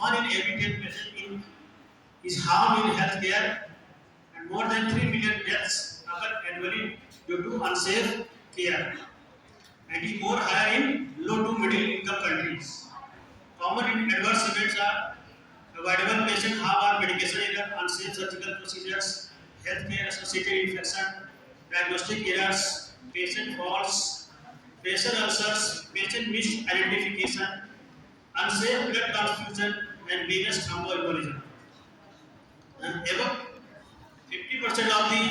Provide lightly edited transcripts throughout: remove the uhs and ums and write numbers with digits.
1 in every 10 patients is harmed in healthcare, and more than 3 million deaths occur annually due to unsafe care, and is more higher in low to middle income countries. Common adverse events are avoidable patient harm or medication error, unsafe surgical procedures, healthcare associated infection, diagnostic errors, patient falls, pressure ulcers, patient misidentification, unsafe blood transfusion, and venous thromboembolism. And above 50% of the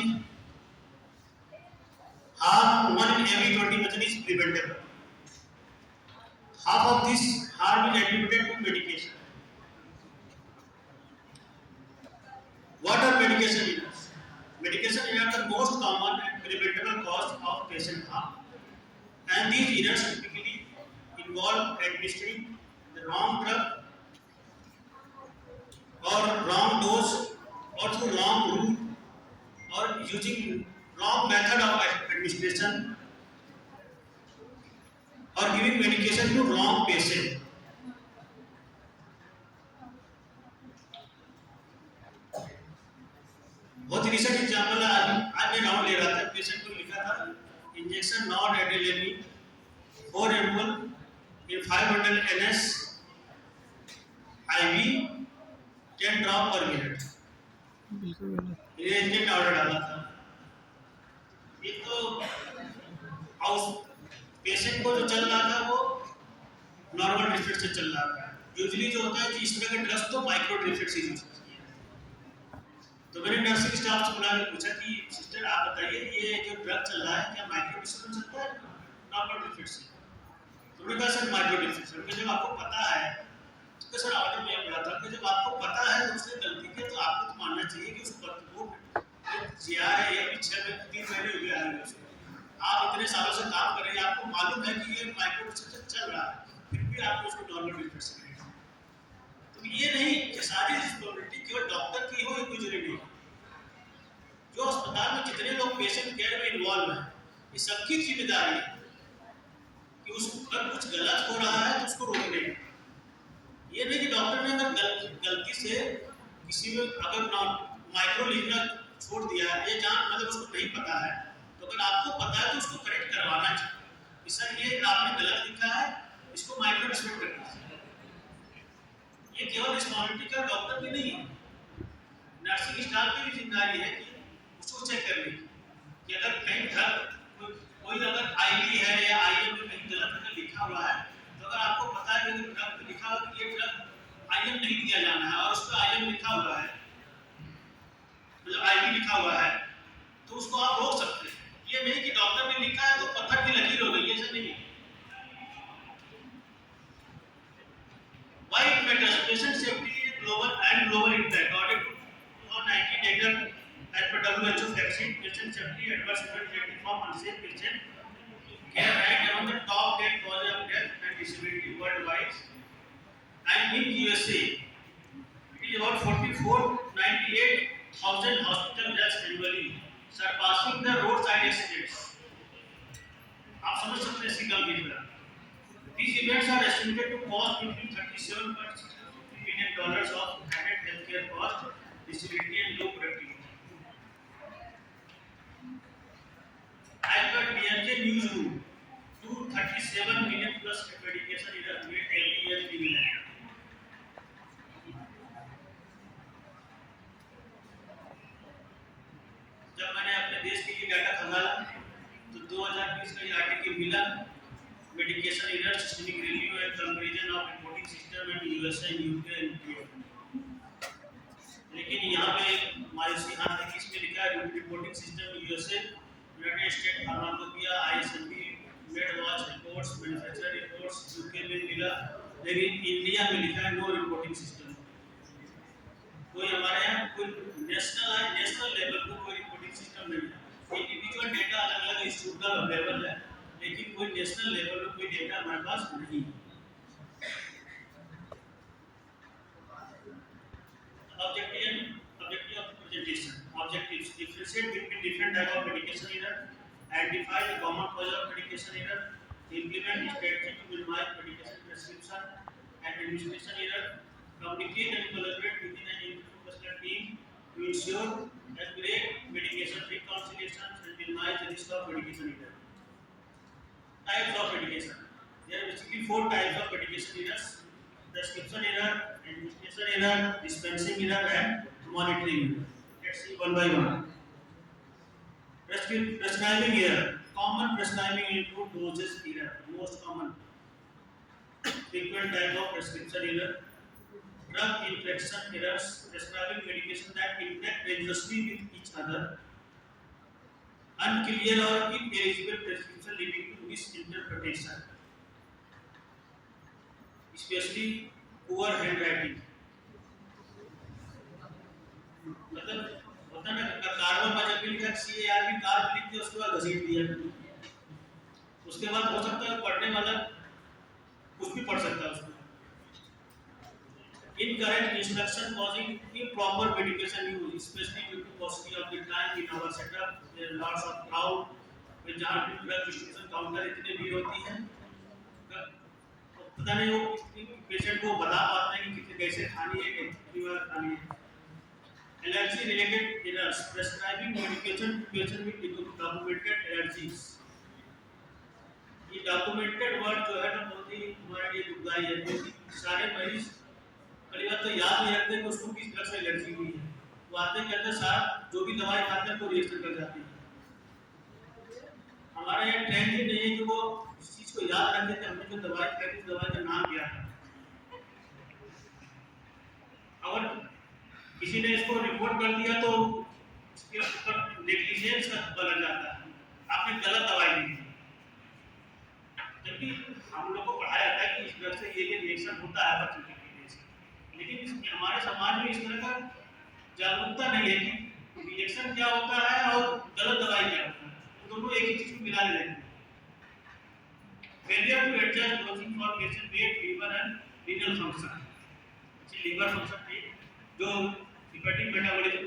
harm, 1 in every 20 person is preventable. Half of this harm is attributed to medication. What are medication errors? Medication errors are the most common and preventable cause of patient harm. And these errors typically involve administering the wrong drug or wrong dose or through wrong route or using wrong method of administration or giving medication to wrong patient. बहुत ही recent example है, आज मैं round ले रहा था, patient को लिखा था injection not adrenaline 4 ml in 500 ns IV 10 drop पर मिनट। ये इंजेक्ट ऑर्डर डाला था। एक तो हाउस पेशेंट को जो चल रहा था वो नॉर्मल ड्रिफ्ट से चल रहा था। यूजुअली जो होता है कि इस तरह के ड्रग्स तो माइक्रो ड्रिफ्ट से यूज होती है। तो मैंने नर्सिंग स्टाफ से बुला के पूछा कि सिस्टर आप बताइए ये जो ड्रग चल रहा है क्या माइक्रो ड्रिफ्ट से चलता है नॉर्मल ड्रिफ्ट से? तो उन्होंने कहा सर माइक्रो ड्रिफ्ट से। जब आपको पता है तो सर ऑर्डर में बोला था कि जब आपको पता है तो उसने गलती की तो आपको तो मानना चाहिए कि उस पर वो जीआर है ये 3 महीने हो गए आ रहे उसको। आप इतने सालों से काम कर रहे हैं, आपको मालूम है कि ये माइक्रो ड्रिफ्ट से चल रहा है, फिर भी आप उसको नॉर्मल ड्रिफ्ट से करेंगे। तो ये नहीं कि सारी रिस्पांसिबिलिटी केवल डॉक्टर की हो, ये कोई जरूरी नहीं। जो अस्पताल में जितने लोग पेशेंट केयर में इन्वॉल्व हैं, ये सबकी जिम्मेदारी है कि उसको अगर कुछ गलत हो रहा है तो उसको रोकने की। ये नहीं कि डॉक्टर ने अगर गलती से किसी में अगर माइक्रो लिखना छोड़ दिया है, ये जान मतलब उसको नहीं पता है, तो अगर आपको पता है तो उसको करेक्ट करवाना चाहिए कि सर ये आपने गलत लिखा है, इसको माइक्रो डिस्प्यूट करना चाहिए। ये केवल रिस्पांसिबिलिटी का डॉक्टर की नहीं है, नर्सिंग स्टाफ की भी जिम्मेदारी है कि उसको चेक करने की कि अगर कहीं ड्रग कोई अगर आईवी है या आईएम में कहीं गलत अगर लिखा हुआ है, तो अगर आपको पता है कि ड्रग पे लिखा हुआ कि ये ड्रग आईएम नहीं दिया जाना है और उस पर आईएम लिखा हुआ है, मतलब आईवी लिखा हुआ है, तो उसको आप रोक सकते हैं। ये नहीं कि डॉक्टर ने लिखा है तो पत्थर की लकीर हो गई, ऐसा नहीं। Why it matters? Patient safety is global impact. According to 19 data as per WHO vaccine, patient safety adverse event rating from unsafe patient care rank among the top 10 causes of death and disability worldwide. And in USA, it is about 98,000 hospital deaths annually, surpassing the roadside accidents. आप समझ सकते हैं इसकी गंभीरता। These events are estimated to cost between $37.6 billion of added healthcare cost, disability and low productivity. As per DRG Newsroom, 237 million plus medication errors made every year in India. जब मैंने अपने देश के लिए डाटा खंगाला तो 2020 का ये आर्टिकल मिला, medication errors systemic review and comparison of reporting system in USA, UK and Europe। लेकिन यहाँ पे मायूसी हाथ है कि इसमें लिखा है reporting system USA, United State Pharmacopeia, ISMP, MedWatch reports, manufacturer reports UK में मिला, लेकिन इंडिया में लिखा है नो रिपोर्टिंग सिस्टम। कोई हमारे यहाँ कोई नेशनल लेवल पर कोई रिपोर्टिंग सिस्टम नहीं है। इंडिविजुअल डेटा अलग-अलग इंस्टीट्यूट में अवेलेबल है, लेकिन कोई नेशनल लेवल पर कोई डेटा हमारे पास नहीं है। Objective of presentation. Objectives: differentiate between different type of medication error, identify the common cause of medication error, implement strategy to minimize medication prescription and administration error, communicate and collaborate within an interprofessional team to ensure accurate medication reconciliations and minimize the risk of medication error. Types of medication. There are basically four types of medication errors: prescription error, administration error, dispensing error, and monitoring error. Let's see one by one. Prescribing error. Common prescribing include dosage error, most common. Frequent type of prescription error. Drug interaction errors, prescribing medication that interact dangerously with each other. Unclear or ineligible prescription leading to misinterpretation, especially poor handwriting. मतलब होता ना car में जब भी लिखा CAR भी car लिख के उसके बाद घसीट दिया, उसके बाद हो सकता है पढ़ने वाला कुछ भी पढ़ सकता है उसको. Incorrect instruction causing improper medication use, especially due to paucity of the time in our setup. There are lots of crowd. में जहाँ भी ड्रग डिस्ट्रीब्यूशन काउंटर इतने भीड़ होती है, तो पता नहीं वो पेशेंट को बता पाते हैं कि कैसे खानी है, कितनी बार खानी है. Allergy related errors, prescribing medication to patient with documented allergies. ये डॉक्यूमेंटेड वर्ड जो है ना बहुत ही हमारे लिए दुखदाई है, क्योंकि सारे मरीज पहली बात तो याद नहीं रखते कि उसको किस ड्रग से एलर्जी हुई है. वो आते कहते साहब जो भी दवाई खाते हैं तो रिएक्शन कर जाती है. हमारे यहाँ ट्रेंड ही नहीं है कि वो इस चीज को याद रखें कि हमने जो दवाई खाई थी दवाई का नाम क्या है. अगर किसी ने इसको रिपोर्ट कर दिया तो उसके ऊपर नेग्लिजेंस का धब्बा लग जाता है, आपने गलत दवाई दी. जबकि हम लोग को पढ़ाया जाता है कि इस ड्रग से ये रिएक्शन होता है बच्चों के लिए, लेकिन हमारे समाज में इस तरह का जागरूकता नहीं है कि रिएक्शन क्या होता है और गलत दवाई क्या होता है. दोनों एक ही चीज को मिला लेते हैं. Failure to adjust dosing for patient weight, liver and renal function. Liver function जो हिपेटिक मेटाबॉलिज्म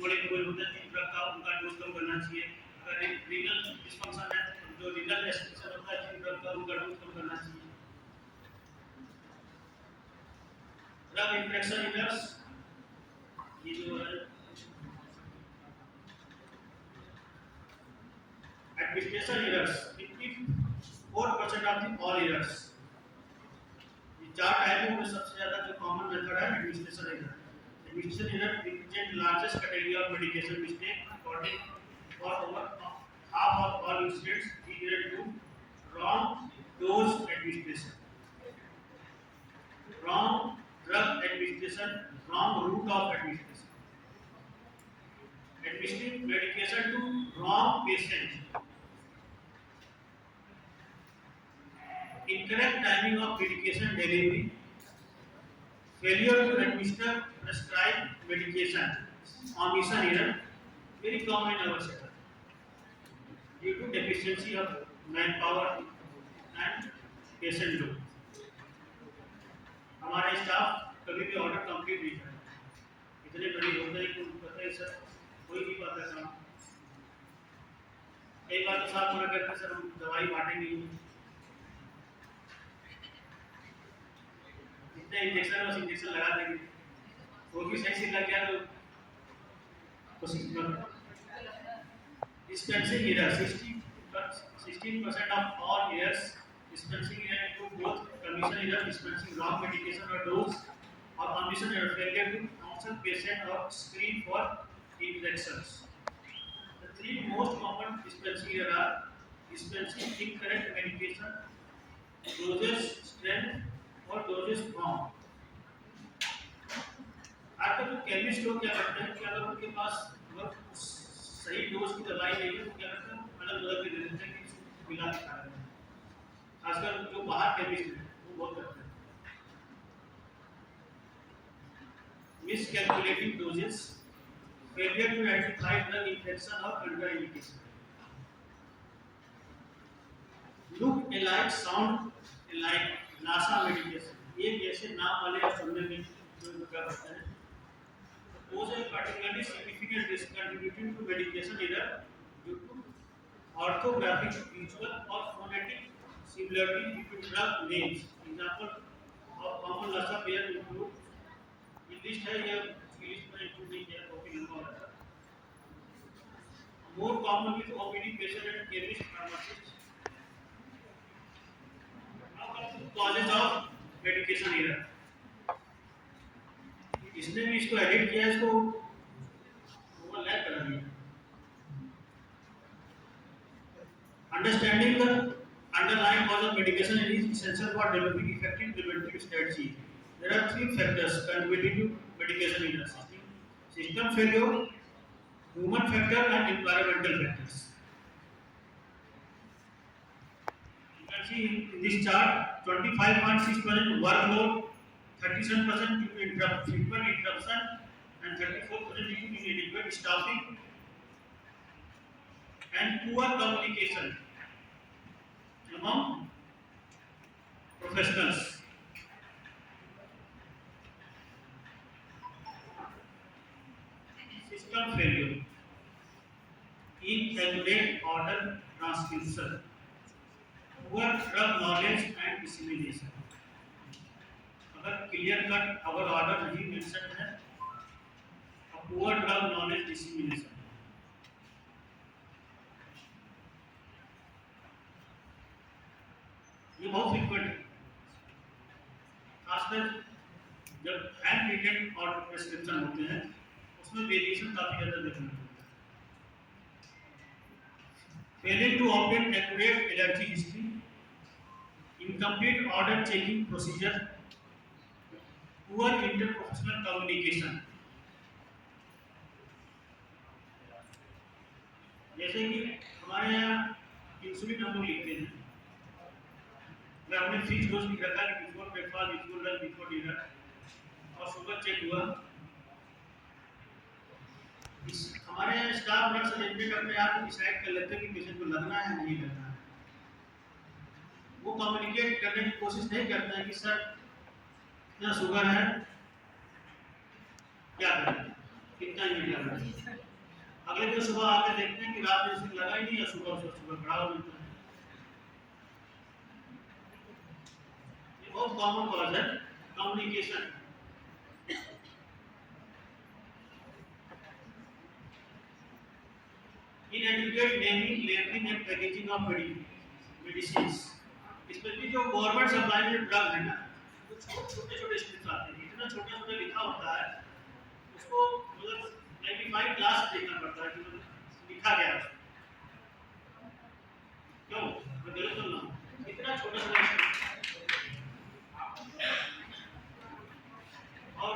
मॉलिक्यूल होता है जिन ड्रग का उनका डोज कम करना चाहिए. अगर रीनल डिसफंक्शन है जो रीनल रेस्ट्रिक्शन होता है जिन ड्रग का उनका डोज कम करना चाहिए. ड्रग इंटरेक्शन एरर्स, ये जो है administration errors, 54% of the all errors. ये चार टाइपों में सबसे ज्यादा जो कॉमन मेथड है administration error. Administration error represent largest category of medication mistake. According for over half of all incidents we relate to wrong dose administration, wrong drug administration, wrong route of administration, administering medication to wrong patient, incorrect timing of medication delivery, failure to administer prescribed medication, omission error, very common in our sector, due to deficiency of manpower and patient load. हमारे staff कभी भी order complete नहीं करते, इतने बड़े होते हैं कि उनको पता है सर कोई नहीं पाता काम. कई बार तो साहब पूरा करते सर हम दवाई बांटेंगे, इतने इंजेक्शन बस इंजेक्शन लगा देंगे, वो भी सही से लग गया तो कोशिश करो. Dispensing error, 16% of all errors. Dispensing error include both commission error, dispensing wrong medication or dose, or commission error, failure to counsel patient or screen for infections. The three most common dispensing error are dispensing incorrect medication, dosage strength, और dosage form. आजकल जो chemist लोग क्या करते हैं कि अगर उनके पास सही डोज की दवाई नहीं है तो क्या करते हैं अलग अलग दे देते हैं कि इसको मिला के खा रहे हैं. खासकर जो बाहर केमिस्ट है वो बहुत करते हैं. Miscalculating doses, failure to identify drug infection or contraindication. Look alike, sound alike, NASA medication. ये जैसे नाम वाले आप सुनने में जो क्या होता है, pose a particularly significant risk contributing to medication error due to orthographic, visual or phonetic similarity between drug names. Example of common NASA pair include ये लिस्ट है, ये लिस्ट में इंक्लूड नहीं किया, कॉपी लंबा हो जाता है। More common with OPD patient and chemist pharmacist. Now comes to causes of medication error. इसने भी इसको एडिट किया, इसको ओवरलैप करा दिया। Understanding the underlying cause of medication is essential for developing effective preventive strategy. There are three factors contributing to medication error: system failure, human factor, and environmental factors. You can see in this chart 25.6% workload, 37% due to frequent interruption, and 34% due to inadequate staffing and poor communication among professionals. System failure, inaccurate order transcription, poor drug knowledge and dissemination. अगर clear cut अगर order नहीं mention है, poor drug knowledge dissemination, ये बहुत frequent है, खासकर जब hand retain और प्रिस्क्रिप्शन होते हैं उसमें वेरिएशन काफी ज्यादा देखने को मिलता है। Failing to obtain accurate allergy history, incomplete order checking procedure, poor interprofessional communication. जैसे कि हमारे यहाँ इंसुलिन हम लोग लिखते हैं, अगर हमने फिक्स डोज लिख रखा है before breakfast, before lunch, before dinner, और शुगर चेक हुआ, हमारे स्टाफ नर्स अटेंडेंट अपने आप डिसाइड कर लेते हैं कि पेशेंट को लगना है नहीं लगना है। वो कम्युनिकेट करने की कोशिश नहीं करते हैं कि सर इतना शुगर है, क्या करें, कितना यूनिट लग रहा है। अगले दिन सुबह आके देखते हैं कि रात में इसे लगा ही नहीं है, सुबह से शुगर बढ़ा हो जाता है। ये बहुत कॉमन कॉज है communication. Inadequate naming, labeling and packaging of medicines, especially जो गवर्नमेंट सप्लाई में ड्रग है ना, तो छोटे छोटे स्ट्रिप्स आते हैं, इतना छोटा छोटा लिखा होता है, उसको मतलब मैग्नीफाइड ग्लास देखना पड़ता है कि मतलब लिखा गया है क्यों, मैं गलत बोल रहा हूँ, इतना छोटा छोटा और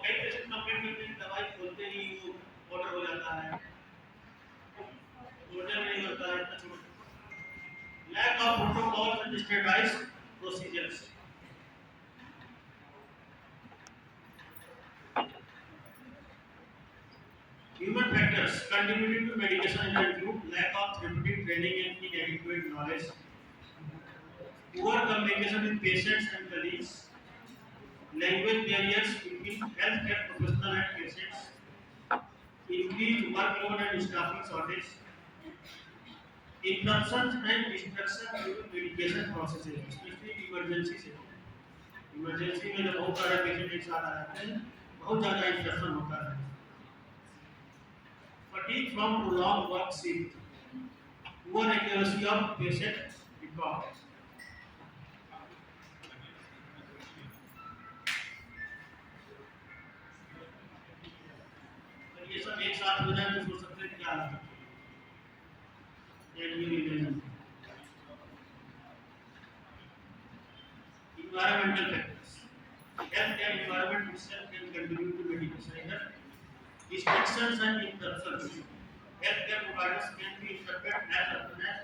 कई पेशेंट कंप्लेंट करते हैं दवाई खोलते ही वो ऑर्डर हो जाता है, ऑर्डर नहीं होता है, इतना छोटा। Lack of protocols and standardized procedures. Human factors contributing to medication include lack of therapeutic training and inadequate knowledge, poor communication with patients and colleagues, language barriers between healthcare professionals and patients, increased workload and staffing shortage, interruptions and distraction due to medication processes, especially emergency sector. Emergency में जब बहुत सारे patient एक साथ आ जाते हैं, बहुत ज़्यादा इंटरप्शन होता है। Fatigue from prolonged work shift, poor accuracy of patient records. अगर ये सब एक साथ हो जाए तो सोच सकते हैं क्या होगा। Environmental factors. Health and environment itself can contribute to medication error. Distractions and interruptions. Healthcare providers can be interrupted as often as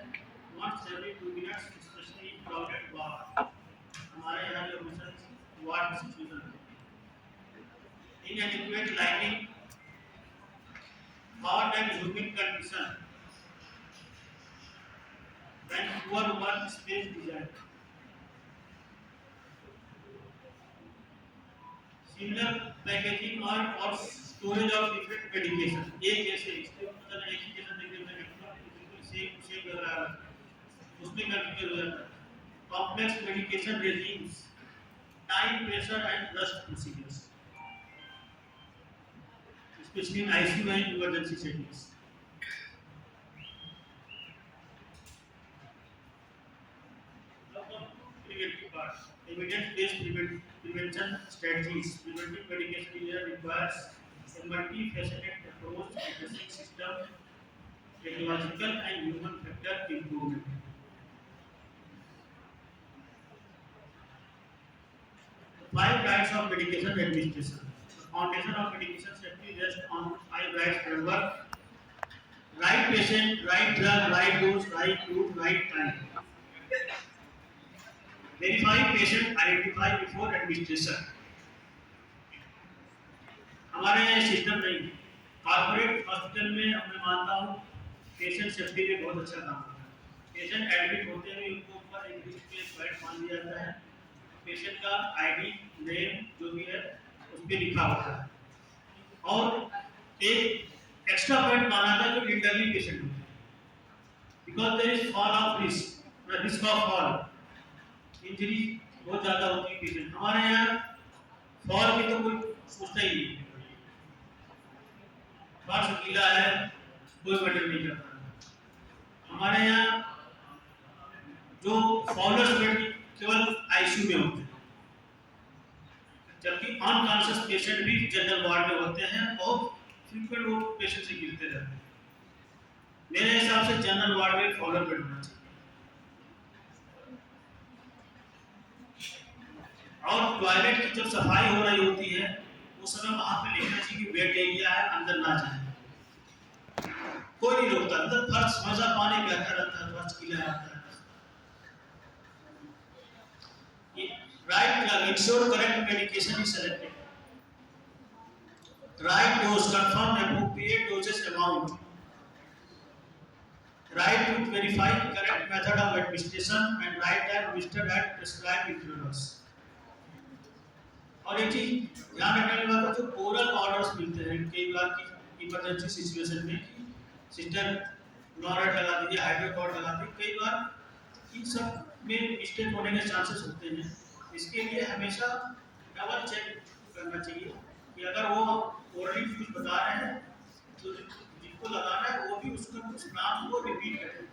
once every 2 minutes, especially in crowded ward. हमारे यहाँ जो मिशन वार्ड सिचुएशन है। Inadequate lighting, hot and humid condition, when poor work space design. Similar packaging or storage of different medication. एक जैसे इसके मतलब एक ही जैसा देखने में बिल्कुल सेम लग रहा है, उसमें कंफ्यूज हो जाता है। Complex medication regimes, time pressure and rust procedures. between ICU and emergency settings. Preventive part. Evidence-based prevention strategies. Preventive medication area requires a multifaceted approach addressing system, technological and human factor improvement. The 5 rights of medication administration. The foundation of medication safety rests on 5 rights framework. Right patient, right drug, right dose, right route, right time. Verify patient, identify before administration. हमारे यहाँ system नहीं। Corporate hospital में मैं मानता हूँ patient safety में बहुत अच्छा काम होता है। पेशेंट एडमिट होते हुए उनको ऊपर एक लिस्ट पे फाइल मान दिया जाता है। पेशेंट का आईडी, नेम जो भी है उस पर लिखा होता है। और एक एक्स्ट्रा पॉइंट माना था जो इंटरनली पेशेंट होते हैं, because there is fall of risk of fall, injury बहुत ज्यादा होती है पेशेंट। हमारे यहाँ फॉल की तो कोई सोचता ही नहीं, फर्श गीला है कोई मैटर नहीं करता। हमारे यहाँ जो फॉलोअर्स बेड केवल आईसीयू में होते हैं, जबकि अनकॉन्शियस पेशेंट भी जनरल वार्ड में होते हैं और फ्रीक्वेंट वो पेशेंट से गिरते रहते हैं। मेरे हिसाब से जनरल वार्ड में फॉलोअर बेड होना चाहिए। और टॉयलेट की जब सफाई हो रही होती है उस समय वहां पे लिखना चाहिए कि वेट एरिया है, अंदर ना जाए। कोई नहीं रोकता, अंदर फर्श हमेशा पानी बहता रहता है, फर्श गीला रहता है। Right drug, ensure correct medication is selected. Right dose, confirm appropriate doses amount. Right route, verify correct method of administration and right time administered at prescribed intervals। और एक चीज ध्यान रखने वाली बात है, जो ओरल ऑर्डर्स मिलते हैं कई बार की इमरजेंसी सिचुएशन में कि सिस्टर नॉरेट लगा दीजिए, हाइड्रोकॉर्ड लगा दीजिए, कई बार इन सब में मिस्टेक होने के चांसेस होते हैं। इसके लिए हमेशा डबल चेक करना चाहिए कि अगर वो ओरली कुछ बता रहे हैं तो जिनको लगाना है वो भी उसका उस नाम को रिपीट करें,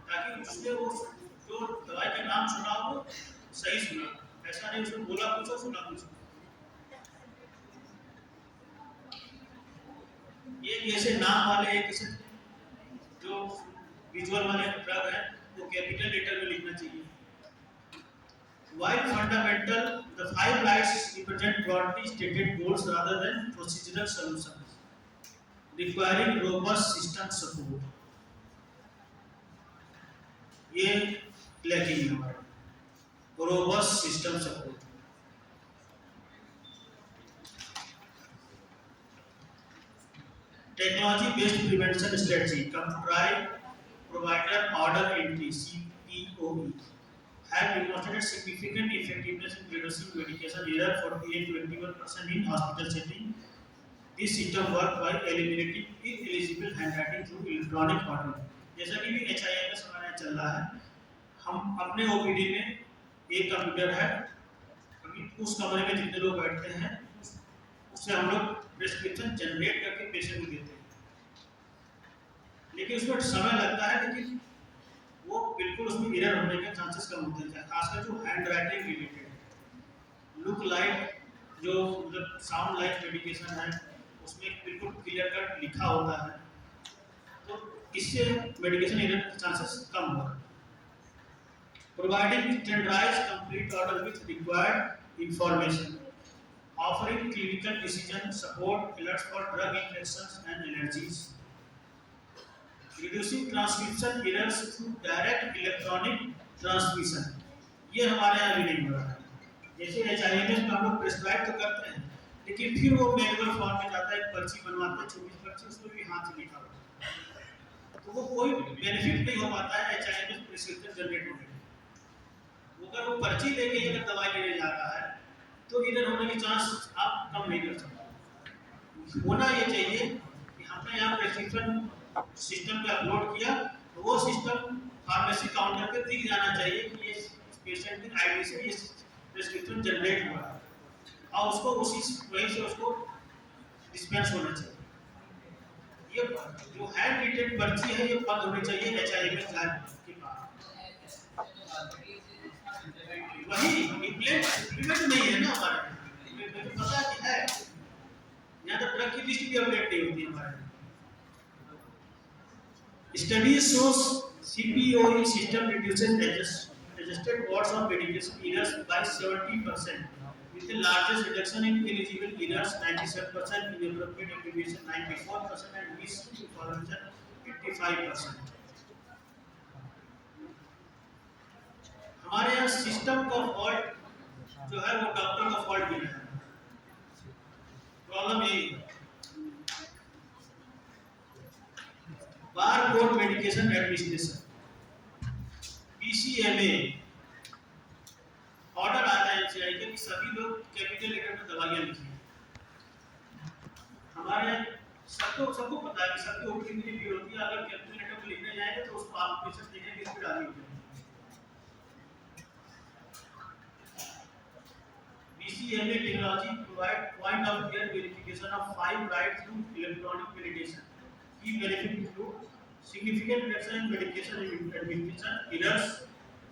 ताकि उसने वो जो दवाई का नाम सुना हो सही सुना, ऐसा नहीं उसने बोला कुछ और सुना कुछ। ये ऐसे नाम वाले एक जो विजुअल वाले ड्रग है वो कैपिटल लेटर में लिखना चाहिए। While fundamental, the 5 rights represent broadly stated goals rather than procedural solutions, requiring robust system support। ये लैकिंग है हमारा, robust system support। Technology based prevention strategy, computerized provider order entry (CPOE) have demonstrated significant effectiveness in reducing medication error 48 to 81% in hospital setting। This system works by eliminating ineligible handwriting through electronic ordering। जैसा कि HIM का समय चल रहा है, हम अपने OPD में एक कंप्यूटर है, उस कमरे में जितने लोग बैठते हैं उससे हम लोग प्रिस्क्रिप्शन जनरेट करके पेशेंट को देते हैं। लेकिन उसमें समय लगता है, लेकिन वो बिल्कुल उसमें एरर होने के चांसेस कम होते हैं, खासकर जो hand writing related. Look like जो मतलब साउंड लाइक मेडिकेशन है उसमें बिल्कुल क्लियर कट लिखा होता है, तो इससे मेडिकेशन एरर के चांसेस कम होते हैं। Providing standardised complete order with required information, offering clinical decision support, alerts for drug infections and allergies, reducing transcription errors through direct electronic transmission। ये हमारे यहाँ भी नहीं हो रहा है। जैसे HIMS में हम लोग प्रिस्क्राइब तो करते हैं, लेकिन फिर वो मैनुअल फॉर्म में जाता है, एक पर्ची बनवाते हैं, 24 पर्ची, उसमें भी हाथ से लिखा होता है, तो वो कोई बेनिफिट नहीं हो पाता है HIMS प्रिस्क्रिप्शन जनरेट होने में। अगर वो पर्ची लेके अगर दवाई लेने जाता है तो इधर होने के चांस आप कम नहीं कर सकते। होना ये चाहिए कि हमने यहाँ प्रिस्क्रिप्शन सिस्टम पे अपलोड किया तो वो सिस्टम फार्मेसी काउंटर पे दिख जाना चाहिए कि ये पेशेंट की आईडी से ये प्रिस्क्रिप्शन जनरेट हुआ है और उसको उसी वहीं से उसको डिस्पेंस होना चाहिए। ये जो हैंड रिटेन पर्ची है ये बंद होनी चाहिए HIMS के पास। वही इम्प्लीमेंट नहीं है ना हमारे, मुझे पता है यहाँ तो ड्रग की लिस्ट भी अपडेट नहीं होती हमारे। Study shows CPOE system reduces adjusted odds of medication errors by 70%, with the largest reduction in eligible errors 97%, inappropriate abbreviation 94%, and misinformation 85%. हमारे यहाँ सिस्टम का फॉल्ट जो है वो डॉक्टर का फॉल्ट नहीं है, प्रॉब्लम यही है। Bar code medication administration BCMA order आता है एनसीआई के कि सभी लोग कैपिटल लेटर में दवाइयां लिखिए। हमारे सबको पता है कि सबकी ओपीडी में भीड़ होती है, अगर कैपिटल लेटर में लिखने जाएंगे तो उसको आप पेशेंट देखेंगे स्पीड आगे होगी। BCMA technology provide point of care verification of 5 rights through electronic validation. Key benefit include significant reduction in medication administration errors.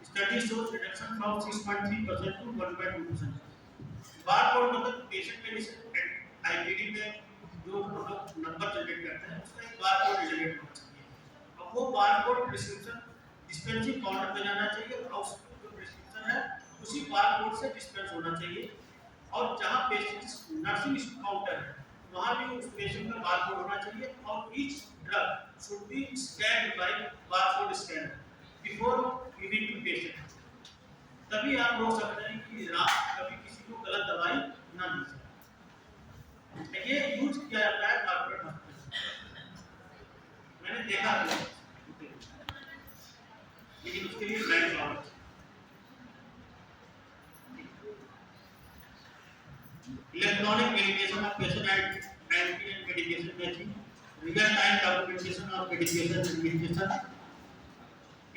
Study shows reduction from 6.3% to 1.2%. Barcode मतलब पेशेंट मेडिसिन IPD में जो product number generate करते हैं उसका एक barcode generate होना चाहिए। अब वो बारकोड प्रिस्क्रिप्शन डिस्पेंसिंग काउंटर पे जाना चाहिए और उसका जो प्रिस्क्रिप्शन है उसी बारकोड से डिस्पेंस होना चाहिए। और जहाँ पेशेंट नर्सिंग काउंटर है वहाँ भी उस पेशेंट का बारकोड होना चाहिए और each drug should be scanned by barcode scanner before giving to patient. तभी आप रोक सकते हैं कि कभी किसी को गलत दवाई ना दी जाए। ये यूज किया जाता है कॉर्पोरेट हॉस्पिटल, मैंने देखा है, लेकिन उसके लिए brand launch electronic medication of patient and medication matching, real time documentation of medication administration,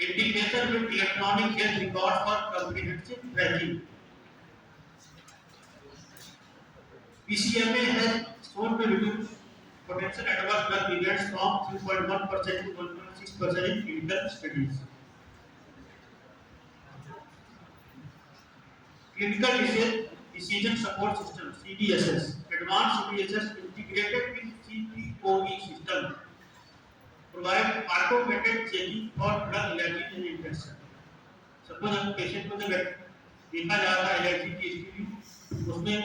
integration with electronic health records for comprehensive tracking. BCMA has shown to reduce potential adverse drug events from 3.1% to 1.6% in clinical studies. Clinical decision support system CDSS, advanced CDSS integrated with CPOE system, provide automated checking for drug allergy and infection. Suppose हम patient को जब देखा जाता है allergy की history, उसमें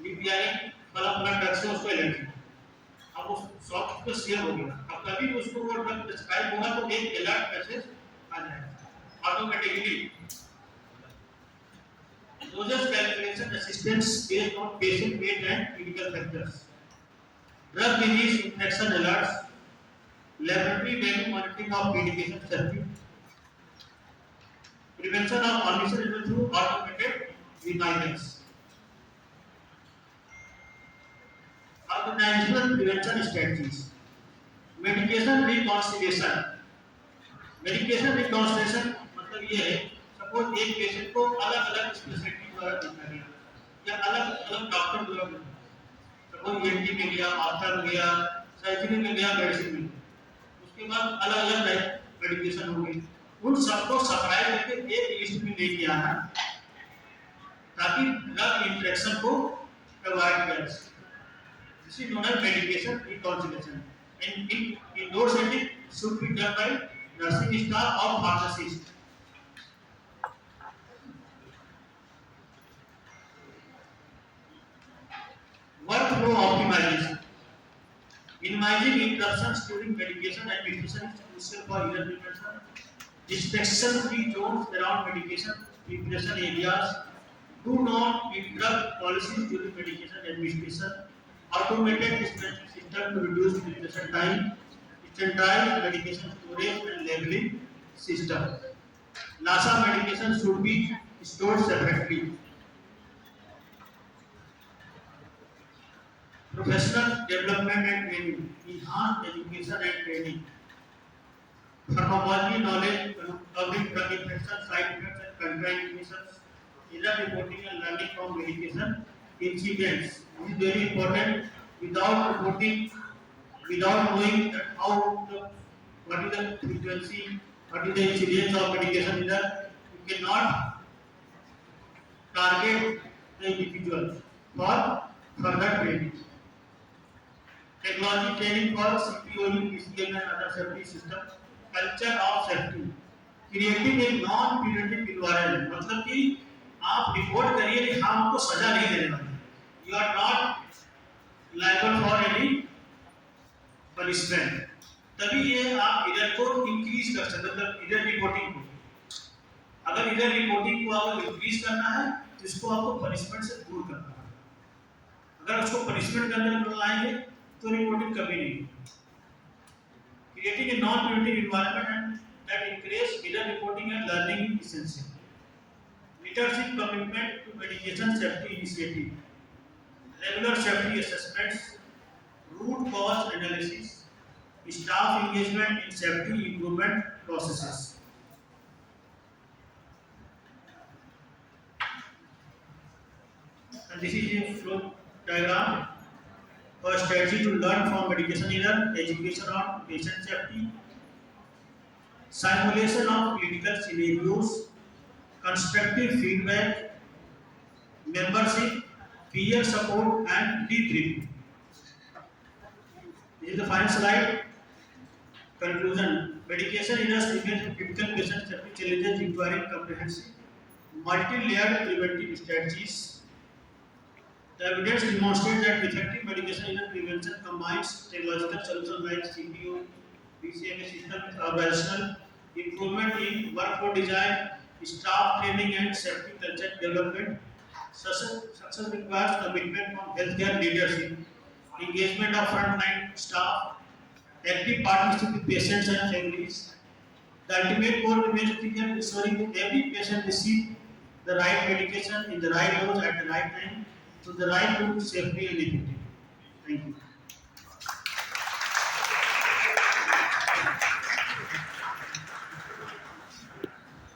लिख दिया है फला ड्रग से उसको एलर्जी, अब उस सॉफ्ट पे सेव हो गया, अब कभी उसको वो ड्रग प्रिस्क्राइब होगा तो एक अलर्ट मैसेज आ जाएगा automatically. Dosage calculation assistance based on patient weight and clinical factors. Drug disease infection alerts, laboratory value monitoring of medication therapy, prevention of malnutrition through automated reminders. Organizational prevention strategies. Medication reconciliation. Medication reconciliation मतलब ये है, suppose एक patient को अलग-अलग speciality द्वारा देखा गया या अलग-अलग डॉक्टर द्वारा, सपोज ENT में गया, आर्थर में गया, सर्जरी में गया, मेडिसिन में, उसके बाद अलग-अलग मेडिकेशन हो गई, उन सबको सप्लाई करके एक लिस्ट में ले लिया है ताकि ड्रग इंटरेक्शन को अवॉइड किया जा सके। This is known as medication reconciliation. In those settings should be done by nursing staff or pharmacist. Workflow optimization. Minimizing interruptions during medication administration is crucial for error prevention. Distraction-free zones around medication preparation areas. Do not interrupt policies during medication administration. Automated dispensing system to reduce preparation time. Standardized medication storage and labeling system. LASA medication should be stored separately. Professional development and training, enhanced education and training, pharmacology knowledge, covering drug infection, side effects and contraindications, error reporting and learning from medication incidents. This is very important. Without reporting without knowing that what is the frequency, what is the incidence of medication error, you cannot target the individual for further training. Technology training for CPOE, PCM and other safety system, culture of safety, creating a non-punitive environment. मतलब कि आप report करिए कि हम आपको सजा नहीं देने वाले, you are not liable for any punishment. तभी ये आप इधर को इंक्रीज कर सकते, मतलब इधर रिपोर्टिंग को, अगर इधर रिपोर्टिंग को आपको इंक्रीज करना है तो इसको आपको पनिशमेंट से दूर करना है। अगर उसको पनिशमेंट के अंदर लाएंगे तो रिपोर्टिंग कभी नहीं। Creating a non-punitive environment and that encourages better reporting and learning is essential. Leadership commitment to medication safety initiative, regular safety assessments, root cause analysis, staff engagement in safety improvement processes. And this is a flow diagram. First, strategy to learn from medication error, education on patient safety, simulation of critical scenarios, constructive feedback, membership, peer support, and debriefing. This is the final slide. Conclusion: medication errors remain critical patient safety challenges requiring comprehensive, multi-layered preventive strategies. The evidence demonstrates that effective medication error prevention combines technological solutions like CPO, BCMA system with operational improvement in workflow design, staff training, and safety culture development. Success requires commitment from healthcare leadership, engagement of frontline staff, active partnership with patients and families. The ultimate goal remains clear: ensuring that every patient receives the right medication in the right dose at the right time to the right route safely and effectively. Thank you.